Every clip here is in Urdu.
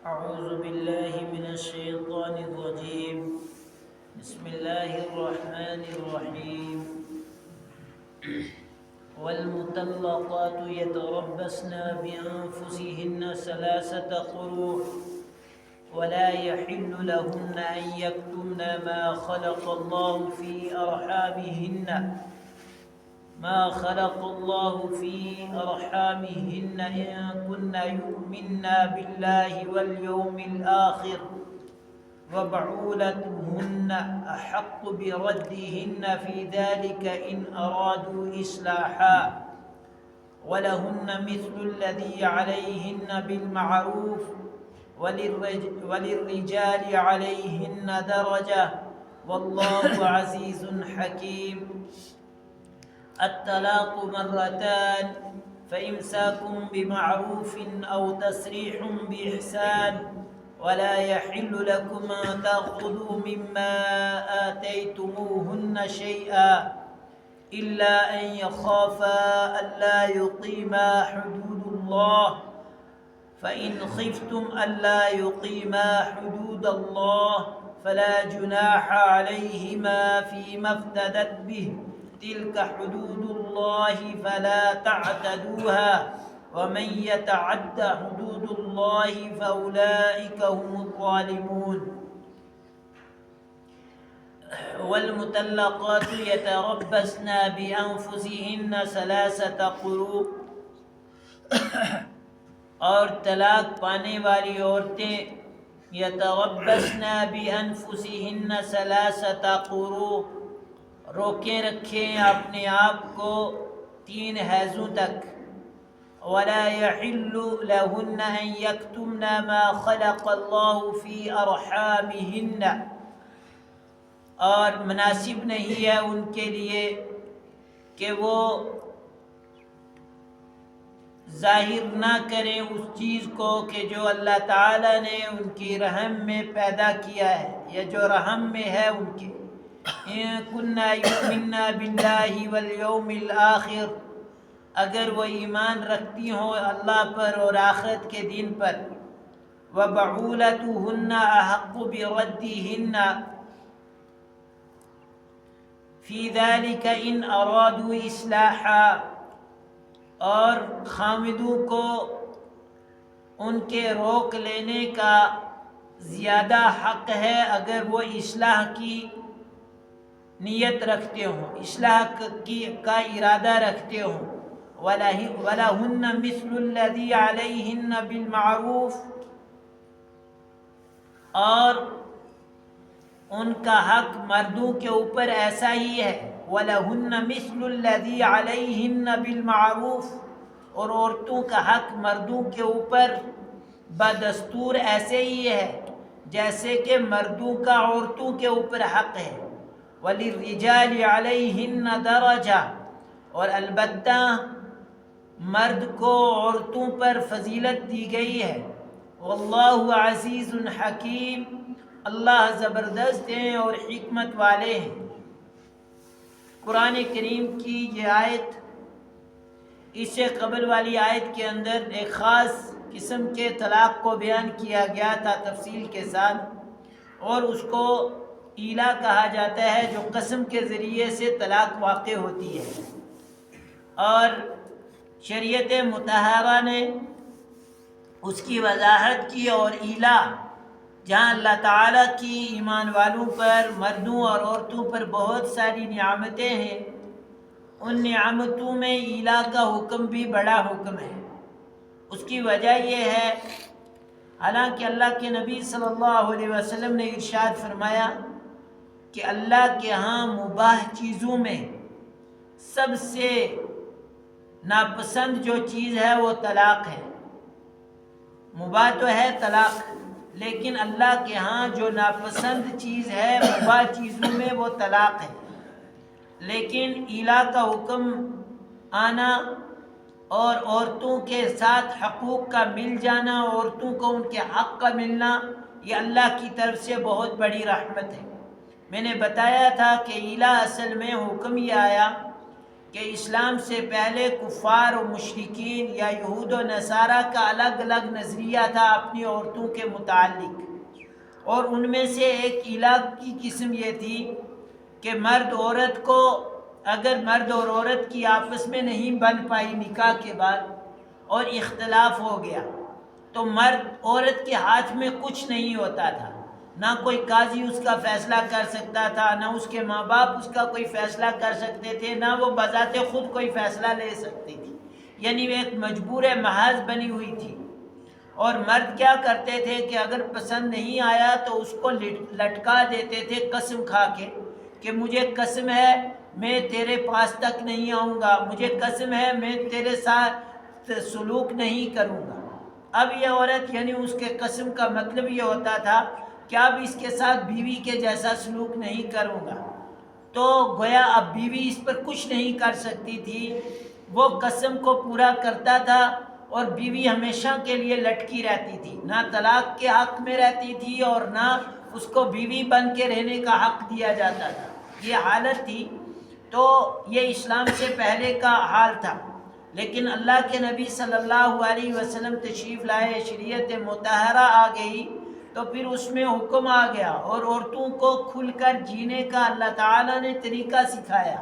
أعوذ بالله من الشيطان الرجيم. بسم الله الرحمن الرحيم. والمطلقات يتربصن بأنفسهن ثلاثة قروء ولا يحل لهن أن يكتمن ما خلق الله في أرحامهن إن كن يؤمن بالله واليوم الآخر وبعولتهن أحق بردهن في ذلك إن أرادوا إصلاحا ولهن مثل الذي عليهن بالمعروف وللرجال عليهن درجة والله عزيز حكيم. الطلاق مرتان فإمساك بمعروف أو تسريح بإحسان ولا يحل لكم أن تأخذوا مما آتيتموهن شيئا إلا أن يخافا ألا يقيما حدود الله فإن خفتم ألا يقيما حدود الله فلا جناح عليهما فيما افتدت به تلك حدود الله فلا تعتدوها ومن يتعد حدود الله فأولئك هم الظالمون. والمطلقات يتربصن بأنفسهن ثلاثة قروء اور طلاق پانے والی عورتیں یتربصن بأنفسہن ثلاثة قروء روکے رکھیں اپنے آپ کو 3 حیضوں تک. ولا يحل لهن أن يكتمن ما خلق الله في أرحامهن اور مناسب نہیں ہے ان کے لیے کہ وہ ظاہر نہ کریں اس چیز کو کہ جو اللہ تعالیٰ نے ان کی رحم میں پیدا کیا ہے یا جو رحم میں ہے ان کے. إن كنا يؤمن بالله واليوم الآخر اگر وہ ایمان رکھتی ہوں اللہ پر اور آخرت کے دن پر. وبعولتهن أحق بردهن في ذلك إن أرادوا إصلاحا اور خامدوں کو ان کے روک لینے کا زیادہ حق ہے اگر وہ اصلاح کی نیت رکھتے ہوں، اصلاح کا ارادہ رکھتے ہوں. وَلَهُنَّ مِثْلُ الَّذِي عَلَيْهِنَّ بِالْمَعْرُوفِ اور ان کا حق مردوں کے اوپر ایسا ہی ہے. وَلَهُنَّ مِثْلُ الَّذِي عَلَيْهِنَّ بِالْمَعْرُوفِ اور عورتوں کا حق مردوں کے اوپر بدستور ایسے ہی ہے جیسے کہ مردوں کا عورتوں کے اوپر حق ہے. وَلِلرِّجَالِ عَلَيْهِنَّ دَرَجَةٌ اور البتہ مرد کو عورتوں پر فضیلت دی گئی ہے. واللہ عزیز حکیم اللہ زبردست ہیں اور حکمت والے ہیں. قرآن کریم کی یہ آیت اس سے قبل والی آیت کے اندر ایک خاص قسم کے طلاق کو بیان کیا گیا تھا تفصیل کے ساتھ، اور اس کو ایلا کہا جاتا ہے جو قسم کے ذریعے سے طلاق واقع ہوتی ہے. اور شریعت مطہرہ نے اس کی وضاحت کی. اور ایلا جہاں اللہ تعالیٰ کی ایمان والوں پر مردوں اور عورتوں پر بہت ساری نعمتیں ہیں، ان نعمتوں میں ایلا کا حکم بھی بڑا حکم ہے. اس کی وجہ یہ ہے حالانکہ اللہ کے نبی صلی اللہ علیہ وسلم نے ارشاد فرمایا کہ اللہ کے ہاں مباح چیزوں میں سب سے ناپسند جو چیز ہے وہ طلاق ہے. مباح تو ہے طلاق، لیکن اللہ کے ہاں جو ناپسند چیز ہے مباح چیزوں میں وہ طلاق ہے. لیکن ایلا کا حکم آنا اور عورتوں کے ساتھ حقوق کا مل جانا، عورتوں کو ان کے حق کا ملنا، یہ اللہ کی طرف سے بہت بڑی رحمت ہے. میں نے بتایا تھا کہ ایلا اصل میں حکم یہ آیا کہ اسلام سے پہلے کفار و مشرکین یا یہود و نصارہ کا الگ الگ نظریہ تھا اپنی عورتوں کے متعلق، اور ان میں سے ایک الہ کی قسم یہ تھی کہ مرد عورت کو، اگر مرد اور عورت کی آپس میں نہیں بن پائی نکاح کے بعد اور اختلاف ہو گیا، تو مرد عورت کے ہاتھ میں کچھ نہیں ہوتا تھا، نہ کوئی قاضی اس کا فیصلہ کر سکتا تھا، نہ اس کے ماں باپ اس کا کوئی فیصلہ کر سکتے تھے، نہ وہ بذات خود کوئی فیصلہ لے سکتی تھی، یعنی وہ ایک مجبور محض بنی ہوئی تھی۔ اور مرد کیا کرتے تھے کہ اگر پسند نہیں آیا تو اس کو لٹکا دیتے تھے قسم کھا کے کہ مجھے قسم ہے میں تیرے پاس تک نہیں آؤں گا، مجھے قسم ہے میں تیرے ساتھ سلوک نہیں کروں گا۔ اب یہ عورت، یعنی اس کے قسم کا مطلب یہ ہوتا تھا کہ اب اس کے ساتھ بیوی کے جیسا سلوک نہیں کروں گا، تو گویا اب بیوی اس پر کچھ نہیں کر سکتی تھی۔ وہ قسم کو پورا کرتا تھا اور بیوی ہمیشہ کے لیے لٹکی رہتی تھی، نہ طلاق کے حق میں رہتی تھی اور نہ اس کو بیوی بن کے رہنے کا حق دیا جاتا تھا۔ یہ حالت تھی۔ تو یہ اسلام سے پہلے کا حال تھا، لیکن اللہ کے نبی صلی اللہ علیہ وسلم تشریف لائے، شریعت مطہرہ آ گئی، تو پھر اس میں حکم آ گیا اور عورتوں کو کھل کر جینے کا اللہ تعالیٰ نے طریقہ سکھایا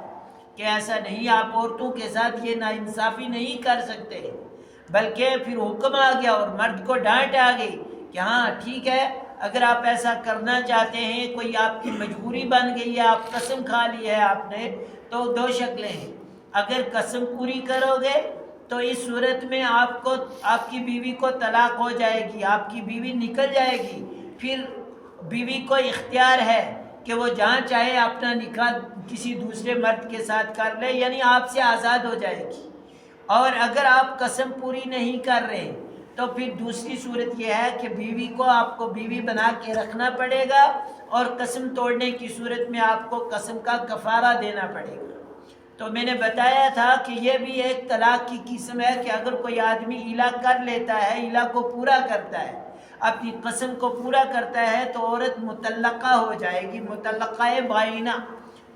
کہ ایسا نہیں، آپ عورتوں کے ساتھ یہ ناانصافی نہیں کر سکتے، بلکہ پھر حکم آ گیا اور مرد کو ڈانٹ آ گئی کہ ہاں ٹھیک ہے، اگر آپ ایسا کرنا چاہتے ہیں، کوئی آپ کی مجبوری بن گئی ہے، آپ قسم کھا لی ہے آپ نے، تو دو شکلیں ہیں۔ اگر قسم پوری کرو گے تو اس صورت میں آپ کو، آپ کی بیوی کو طلاق ہو جائے گی، آپ کی بیوی نکل جائے گی، پھر بیوی کو اختیار ہے کہ وہ جہاں چاہے اپنا نکاح کسی دوسرے مرد کے ساتھ کر لے، یعنی آپ سے آزاد ہو جائے گی۔ اور اگر آپ قسم پوری نہیں کر رہے تو پھر دوسری صورت یہ ہے کہ بیوی کو آپ کو بیوی بنا کے رکھنا پڑے گا، اور قسم توڑنے کی صورت میں آپ کو قسم کا کفارہ دینا پڑے گا۔ تو میں نے بتایا تھا کہ یہ بھی ایک طلاق کی قسم ہے کہ اگر کوئی آدمی الہ کر لیتا ہے، الہ کو پورا کرتا ہے، اپنی قسم کو پورا کرتا ہے، تو عورت مطلقہ ہو جائے گی، مطلقہ بائنہ،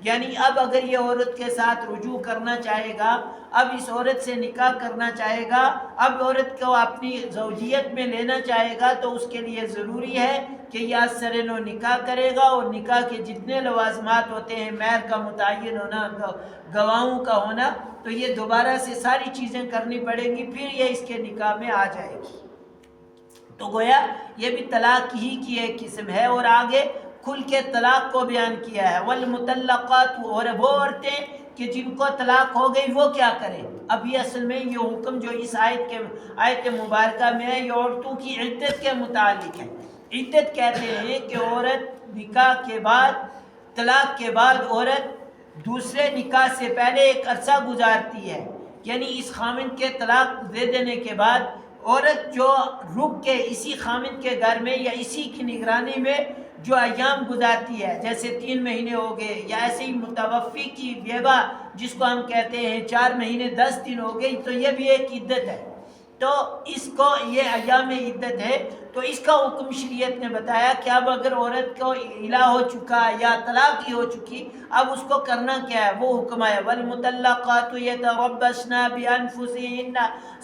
یعنی اب اگر یہ عورت کے ساتھ رجوع کرنا چاہے گا، اب اس عورت سے نکاح کرنا چاہے گا، اب عورت کو اپنی زوجیت میں لینا چاہے گا، تو اس کے لیے ضروری ہے کہ یہ سر نو نکاح کرے گا، اور نکاح کے جتنے لوازمات ہوتے ہیں، مہر کا متعین ہونا، گواہوں کا ہونا، تو یہ دوبارہ سے ساری چیزیں کرنی پڑیں گی، پھر یہ اس کے نکاح میں آ جائے گی۔ تو گویا یہ بھی طلاق ہی کی ایک قسم ہے، اور آگے کھل کے طلاق کو بیان کیا ہے۔ والمطلقات، اور وہ عورتیں کہ جن کو طلاق ہو گئی وہ کیا کریں؟ اب یہ اصل میں یہ حکم جو اس آیت مبارکہ میں ہے، یہ عورتوں کی عدت کے متعلق ہے۔ عدت کہتے ہیں کہ عورت نکاح کے بعد، طلاق کے بعد عورت دوسرے نکاح سے پہلے ایک عرصہ گزارتی ہے، یعنی اس خامند کے طلاق دے دینے کے بعد عورت جو رک کے اسی خامند کے گھر میں یا اسی کی نگرانی میں جو ایام گزارتی ہے، جیسے 3 مہینے ہو گئے، یا ایسے ہی متوفی کی بیوہ جس کو ہم کہتے ہیں 4 مہینے 10 دن ہو گئی، تو یہ بھی ایک عدت ہے، تو اس کو یہ ایام عدت ہے۔ تو اس کا حکم شریعت نے بتایا کہ اب اگر عورت کو الہ ہو چکا یا طلاق ہی ہو چکی، اب اس کو کرنا کیا ہے؟ وہ حکم ہے والمطلقات یتربصن بانفسہن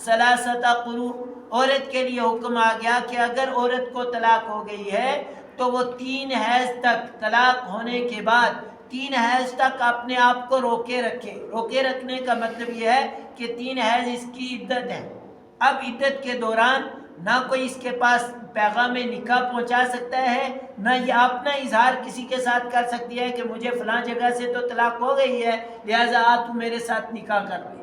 ثلاثۃ قروء۔ عورت کے لیے حکم آ گیا کہ اگر عورت کو طلاق ہو گئی ہے تو وہ 3 حیض تک، طلاق ہونے کے بعد 3 حیض تک اپنے آپ کو روکے رکھے۔ روکے رکھنے کا مطلب یہ ہے کہ 3 حیض اس کی عدت ہے۔ اب عدت کے دوران نہ کوئی اس کے پاس پیغام نکاح پہنچا سکتا ہے، نہ یہ اپنا اظہار کسی کے ساتھ کر سکتی ہے کہ مجھے فلاں جگہ سے تو طلاق ہو گئی ہے، لہٰذا تو میرے ساتھ نکاح کر لے۔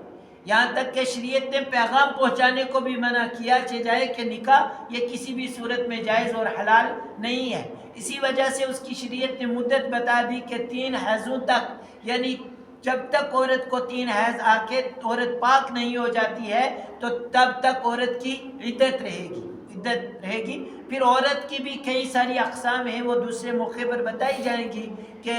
یہاں تک کہ شریعت نے پیغام پہنچانے کو بھی منع کیا جائے کہ نکاح یہ کسی بھی صورت میں جائز اور حلال نہیں ہے۔ اسی وجہ سے اس کی شریعت نے مدت بتا دی کہ 3 حیضوں تک، یعنی جب تک عورت کو 3 حیض آ کے عورت پاک نہیں ہو جاتی ہے تو تب تک عورت کی عدت رہے گی، عدت رہے گی۔ پھر عورت کی بھی کئی ساری اقسام ہیں، وہ دوسرے موقع پر بتائی جائیں گی کہ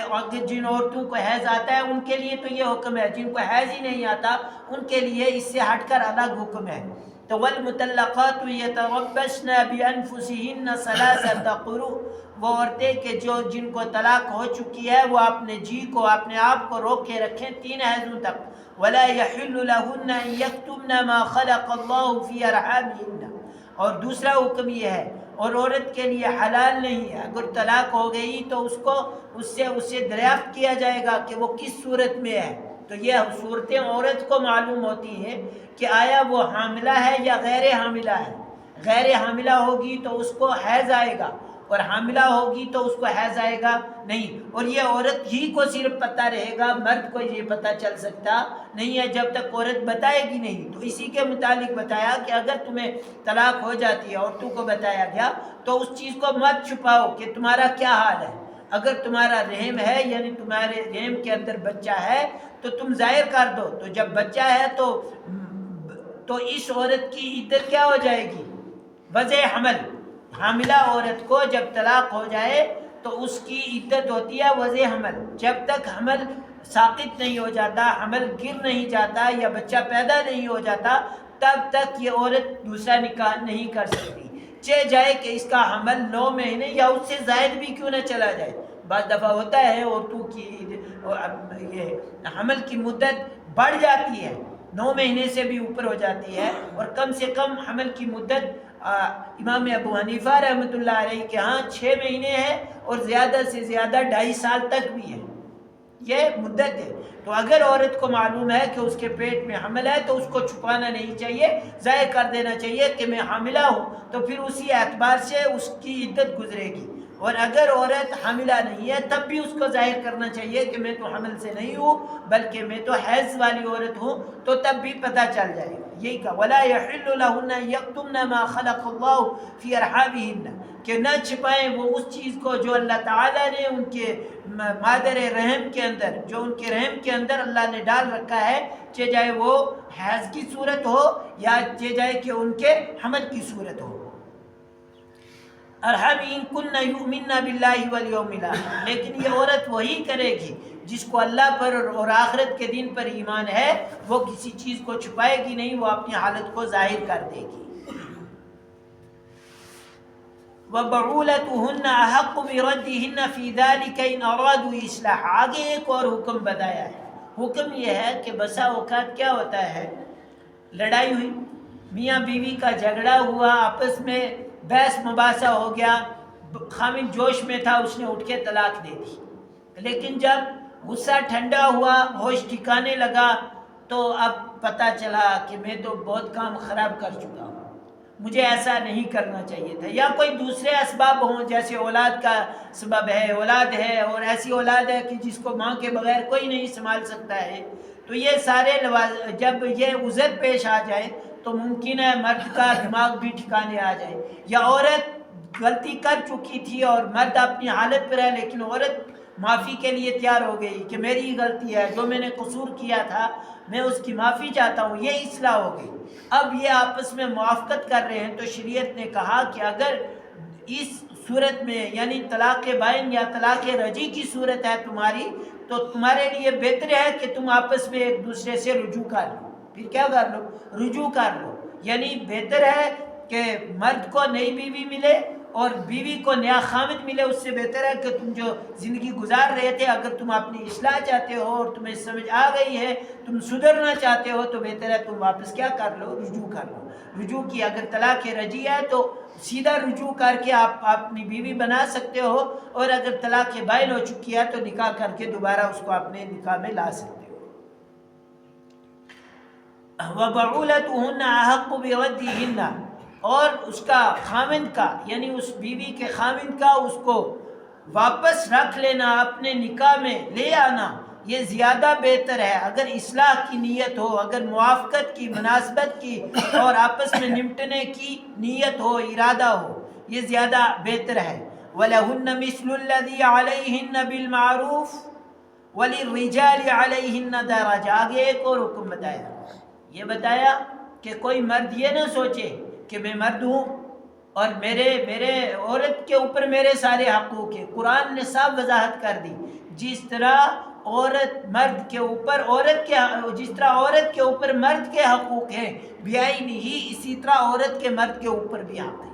جن عورتوں کو حیض آتا ہے ان کے لیے تو یہ حکم ہے، جن کو حیض ہی نہیں آتا ان کے لیے اس سے ہٹ کر الگ حکم ہے۔ تو والمطلقات یتربصن بانفسہن ثلاثۃ قروء، وہ عورتیں کہ جن کو طلاق ہو چکی ہے وہ اپنے جی کو، اپنے آپ کو روک کے رکھیں 3 حیضوں تک۔ ولا يحل لهن ان يكتمن ما خلق الله في ارحامهن، اور دوسرا حکم یہ ہے اور عورت کے لیے حلال نہیں ہے اگر طلاق ہو گئی تو اس سے دریافت کیا جائے گا کہ وہ کس صورت میں ہے. تو یہ صورتیں عورت کو معلوم ہوتی ہیں کہ آیا وہ حاملہ ہے یا غیر حاملہ ہے. غیر حاملہ ہوگی تو اس کو حیض آئے گا، اور حاملہ ہوگی تو اس کو حیض آئے گا نہیں. اور یہ عورت ہی کو صرف پتہ رہے گا، مرد کو یہ پتہ چل سکتا نہیں ہے جب تک عورت بتائے گی نہیں. تو اسی کے متعلق بتایا کہ اگر تمہیں طلاق ہو جاتی ہے، عورتوں کو بتایا گیا، تو اس چیز کو مت چھپاؤ کہ تمہارا کیا حال ہے. اگر تمہارا رحم ہے یعنی تمہارے رحم کے اندر بچہ ہے تو تم ظاہر کر دو. تو جب بچہ ہے تو اس عورت کی عدت کیا ہو جائے گی؟ وضع حمل. حاملہ عورت کو جب طلاق ہو جائے تو اس کی عدت ہوتی ہے وضع حمل. جب تک حمل ساقط نہیں ہو جاتا، حمل گر نہیں جاتا یا بچہ پیدا نہیں ہو جاتا، تب تک یہ عورت دوسرا نکاح نہیں کر سکتی. چاہے کہ اس کا حمل 9 مہینے یا اس سے زائد بھی کیوں نہ چلا جائے. بعض دفعہ ہوتا ہے عورتوں کی یہ حمل کی مدت بڑھ جاتی ہے، 9 مہینے سے بھی اوپر ہو جاتی ہے، اور کم سے کم حمل کی مدت امام ابو حنیفہ رحمۃ اللہ علیہ کے ہاں 6 مہینے ہے، اور زیادہ سے زیادہ 2.5 سال تک بھی ہے. یہ مدت ہے. تو اگر عورت کو معلوم ہے کہ اس کے پیٹ میں حمل ہے تو اس کو چھپانا نہیں چاہیے، ظاہر کر دینا چاہیے کہ میں حاملہ ہوں. تو پھر اسی اعتبار سے اس کی عدت گزرے گی. اور اگر عورت حاملہ نہیں ہے تب بھی اس کو ظاہر کرنا چاہیے کہ میں تو حمل سے نہیں ہوں بلکہ میں تو حیض والی عورت ہوں، تو تب بھی پتہ چل جائے گا. یہی کہا وَلَا يَحِلُّ لَهُنَّ يَكْتُمْنَ مَا خَلَقَ اللَّهُ فِي أَرْحَامِهِنَّ، کہ نہ چھپائیں وہ اس چیز کو جو اللہ تعالیٰ نے ان کے مادر رحم کے اندر، جو ان کے رحم کے اندر اللہ نے ڈال رکھا ہے، چاہے وہ حیض کی صورت ہو یا چاہے کہ ان کے حمل کی صورت ہو. ارحم ان کن یؤمن باللہ والیوم الاخر، لیکن یہ عورت وہی کرے گی جس کو اللہ پر اور آخرت کے دن پر ایمان ہے. وہ کسی چیز کو چھپائے گی نہیں، وہ اپنی حالت کو ظاہر کر دے گی. وَبَعُولَتُهُنَّ أَحَقُّ بِرَدِّهِنَّ فِي ذَلِكَ إِنْ أَرَادُوا إِصْلَاحًا. آگے ایک اور حکم بتایا ہے. حکم یہ ہے کہ بسا اوقات کیا ہوتا ہے، لڑائی ہوئی، میاں بیوی کا جھگڑا ہوا، آپس میں بحث مباحثہ ہو گیا، خامن جوش میں تھا، اس نے اٹھ کے طلاق دے دی. لیکن جب غصہ ٹھنڈا ہوا، ہوش ٹھکانے لگا، تو اب پتہ چلا کہ میں تو بہت کام خراب کر چکا ہوں، مجھے ایسا نہیں کرنا چاہیے تھا. یا کوئی دوسرے اسباب ہوں، جیسے اولاد کا سبب ہے، اولاد ہے اور ایسی اولاد ہے کہ جس کو ماں کے بغیر کوئی نہیں سنبھال سکتا ہے. تو یہ سارے جب یہ عذر پیش آ جائے تو ممکن ہے مرد کا دماغ بھی ٹھکانے آ جائے. یا عورت غلطی کر چکی تھی اور مرد اپنی حالت پر ہے، لیکن عورت معافی کے لیے تیار ہو گئی کہ میری غلطی ہے، جو میں نے قصور کیا تھا میں اس کی معافی چاہتا ہوں، یہ اصلاح ہو گئی. اب یہ آپس میں موافقت کر رہے ہیں، تو شریعت نے کہا کہ اگر اس صورت میں یعنی طلاق بائن یا طلاق رجعی کی صورت ہے تمہاری، تو تمہارے لیے بہتر ہے کہ تم آپس میں ایک دوسرے سے رجوع کر لو. پھر کیا کر لو؟ رجوع کر لو. یعنی بہتر ہے کہ مرد کو نئی بیوی ملے اور بیوی کو نیا خامد ملے. اس سے بہتر ہے کہ تم جو زندگی گزار رہے تھے، اگر تم اپنی اصلاح چاہتے ہو اور تمہیں سمجھ آ گئی ہے، تم سدھرنا چاہتے ہو، تو بہتر ہے تم واپس کیا کر لو؟ رجوع کر لو. رجوع کی اگر طلاق رجعی ہے تو سیدھا رجوع کر کے آپ اپنی بیوی بنا سکتے ہو، اور اگر طلاق بائن ہو چکی ہے تو نکاح کر کے دوبارہ اس کو اپنے نکاح میں لا سکتے ہو. وَبَعُولَتُهُنَّ أَحَقُّ بِرَدِّهِنَّ، اور اس کا خاوند کا یعنی اس بیوی کے خاوند کا اس کو واپس رکھ لینا، اپنے نکاح میں لے آنا، یہ زیادہ بہتر ہے. اگر اصلاح کی نیت ہو، اگر موافقت کی، مناسبت کی اور آپس میں نمٹنے کی نیت ہو، ارادہ ہو، یہ زیادہ بہتر ہے. وَلَهُنَّ مِثْلُ الَّذِي عَلَيْهِنَّ بِالْمَعْرُوفِ وَلِلرِّجَالِ عَلَيْهِنَّ دَرَجَةٌ. آگے ایک اور حکم بتایا. یہ بتایا کہ کوئی مرد یہ نہ سوچے کہ میں مرد ہوں اور میرے عورت کے اوپر میرے سارے حقوق ہیں. قرآن نے صاف وضاحت کر دی، جس طرح عورت کے اوپر عورت کے اوپر مرد کے حقوق ہیں بیائی نہیں، اسی طرح عورت کے مرد کے اوپر بھی حق ہے.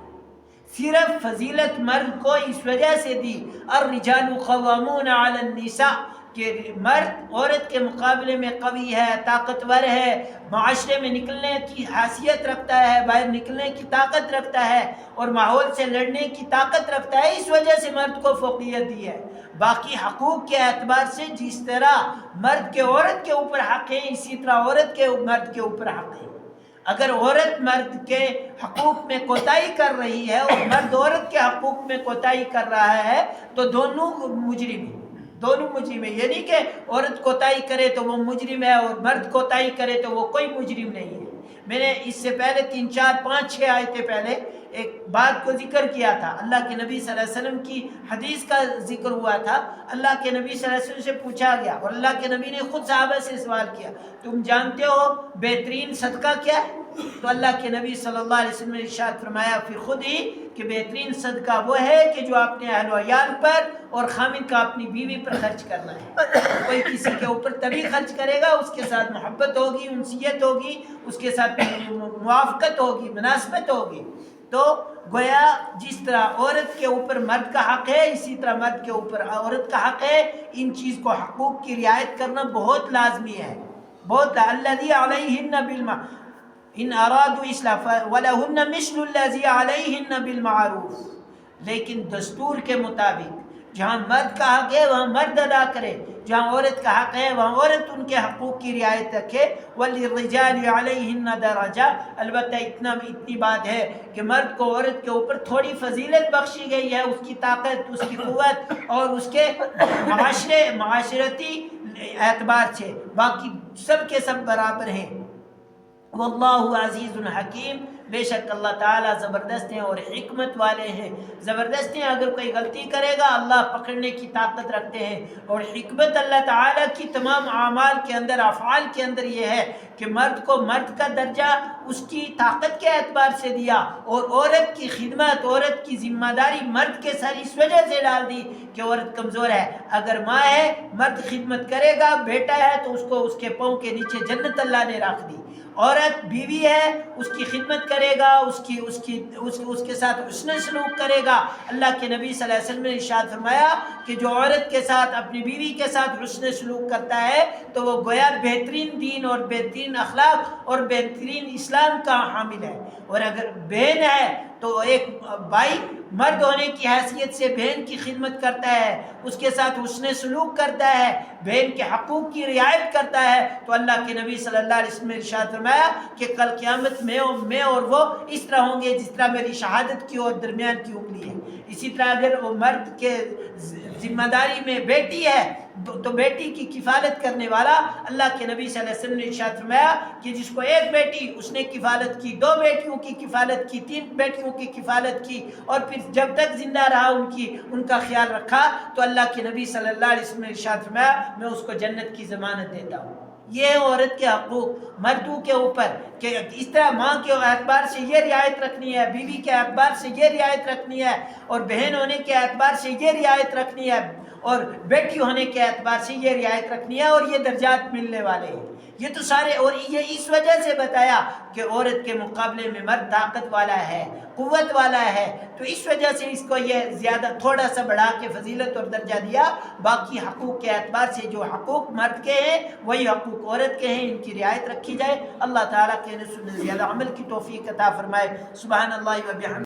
صرف فضیلت مرد کو اس وجہ سے دی، الرجال قوامون علی النساء، کہ مرد عورت کے مقابلے میں قوی ہے، طاقتور ہے، معاشرے میں نکلنے کی حیثیت رکھتا ہے، باہر نکلنے کی طاقت رکھتا ہے اور ماحول سے لڑنے کی طاقت رکھتا ہے، اس وجہ سے مرد کو فوقیت دی ہے۔ باقی حقوق کے اعتبار سے جس طرح مرد کے عورت کے اوپر حق ہے، اسی طرح عورت کے مرد کے اوپر حق ہے۔ اگر عورت مرد کے حقوق میں کوتاہی کر رہی ہے اور مرد عورت کے حقوق میں کوتاہی کر رہا ہے تو دونوں مجرم ہیں، دونوں مجرم ہیں۔ یعنی کہ عورت کوتاہی کرے تو وہ مجرم ہے اور مرد کوتاہی کرے تو وہ کوئی مجرم نہیں ہے۔ میں نے اس سے پہلے 3 4 5 6 آیتیں پہلے ایک بات کو ذکر کیا تھا، اللہ کے نبی صلی اللہ علیہ وسلم کی حدیث کا ذکر ہوا تھا۔ اللہ کے نبی صلی اللہ علیہ وسلم سے پوچھا گیا اور اللہ کے نبی نے خود صحابہ سے سوال کیا، تم جانتے ہو بہترین صدقہ کیا ہے؟ تو اللہ کے نبی صلی اللہ علیہ وسلم نے ارشاد فرمایا پھر خود ہی کہ بہترین صدقہ وہ ہے کہ جو اپنے اہل و عیال پر اور خامد کا اپنی بیوی پر خرچ کرنا ہے۔ کوئی کسی کے اوپر تبھی خرچ کرے گا، اس کے ساتھ محبت ہوگی، انسیت ہوگی، اس کے ساتھ موافقت ہوگی، مناسبت ہوگی۔ تو گویا جس طرح عورت کے اوپر مرد کا حق ہے، اسی طرح مرد کے اوپر عورت کا حق ہے۔ ان چیز کو حقوق کی رعایت کرنا بہت لازمی ہے، بہت۔ الذی علیہن بالمعروف ان ارادوا اصلاح ولہن مثل الذی علیہن بالمعروف، لیکن دستور کے مطابق جہاں مرد کا حق ہے وہاں مرد ادا کرے، جہاں عورت کا حق ہے وہاں عورت ان کے حقوق کی رعایت رکھے۔ وَلِلرِّجَالِ عَلَيْهِنَّ دَرَجَةٌ، البتہ اتنی بات ہے کہ مرد کو عورت کے اوپر تھوڑی فضیلت بخشی گئی ہے، اس کی طاقت، اس کی قوت اور اس کے معاشرتی اعتبار سے، باقی سب کے سب برابر ہیں۔ واللہ عزیز حکیم، بے شک اللہ تعالیٰ زبردست ہیں اور حکمت والے ہیں۔ زبردست ہیں، اگر کوئی غلطی کرے گا اللہ پکڑنے کی طاقت رکھتے ہیں، اور حکمت اللہ تعالیٰ کی تمام اعمال کے اندر، افعال کے اندر یہ ہے کہ مرد کو مرد کا درجہ اس کی طاقت کے اعتبار سے دیا اور عورت کی خدمت، عورت کی ذمہ داری مرد کے سر اس وجہ سے ڈال دی کہ عورت کمزور ہے۔ اگر ماں ہے مرد خدمت کرے گا، بیٹا ہے تو اس کو اس کے پاؤں کے نیچے جنت اللہ نے رکھ دی۔ عورت بیوی ہے، اس کی خدمت کرے گا، اس کے ساتھ حسن سلوک کرے گا۔ اللہ کے نبی صلی اللہ علیہ وسلم نے ارشاد فرمایا کہ جو عورت کے ساتھ، اپنی بیوی کے ساتھ حسن سلوک کرتا ہے تو وہ گویا بہترین دین اور بہترین اخلاق اور بہترین اسلام کا حامل ہے۔ اور اگر بہن ہے تو ایک بھائی مرد ہونے کی حیثیت سے بہن کی خدمت کرتا ہے، اس کے ساتھ حسن سلوک کرتا ہے، بہن کے حقوق کی رعایت کرتا ہے، تو اللہ کے نبی صلی اللہ علیہ وسلم نے ارشاد فرمایا کہ کل قیامت میں اور وہ اس طرح ہوں گے جس طرح میری شہادت کی اور درمیان کی انگلی ہے۔ اسی طرح اگر وہ مرد کے ذمہ داری میں بیٹی ہے تو بیٹی کی کفالت کرنے والا، اللہ کے نبی صلی اللہ علیہ وسلم نے ارشاد فرمایا کہ جس کو ایک بیٹی اس نے کفالت کی، 2 بیٹیوں کی کفالت کی، 3 بیٹیوں کی کفالت کی، اور پھر جب تک زندہ رہا ان کا خیال رکھا، تو اللہ کے نبی صلی اللہ علیہ وسلم نے ارشاد فرمایا میں اس کو جنت کی ضمانت دیتا ہوں۔ یہ عورت کے حقوق مردوں کے اوپر کہ اس طرح ماں کے اعتبار سے یہ رعایت رکھنی ہے، بیوی کے اعتبار سے یہ رعایت رکھنی ہے، اور بہن ہونے کے اعتبار سے یہ رعایت رکھنی ہے، اور بیٹی ہونے کے اعتبار سے یہ رعایت رکھنی ہے، اور یہ درجات ملنے والے ہیں۔ یہ تو سارے، اور یہ اس وجہ سے بتایا کہ عورت کے مقابلے میں مرد طاقت والا ہے، قوت والا ہے، تو اس وجہ سے اس کو یہ زیادہ تھوڑا سا بڑھا کے فضیلت اور درجہ دیا۔ باقی حقوق کے اعتبار سے جو حقوق مرد کے ہیں وہی حقوق عورت کے ہیں، ان کی رعایت رکھی جائے۔ اللہ تعالیٰ کے رسول زیادہ عمل کی توفیق عطا فرمائے۔ سبحان اللہ و بحمدہ۔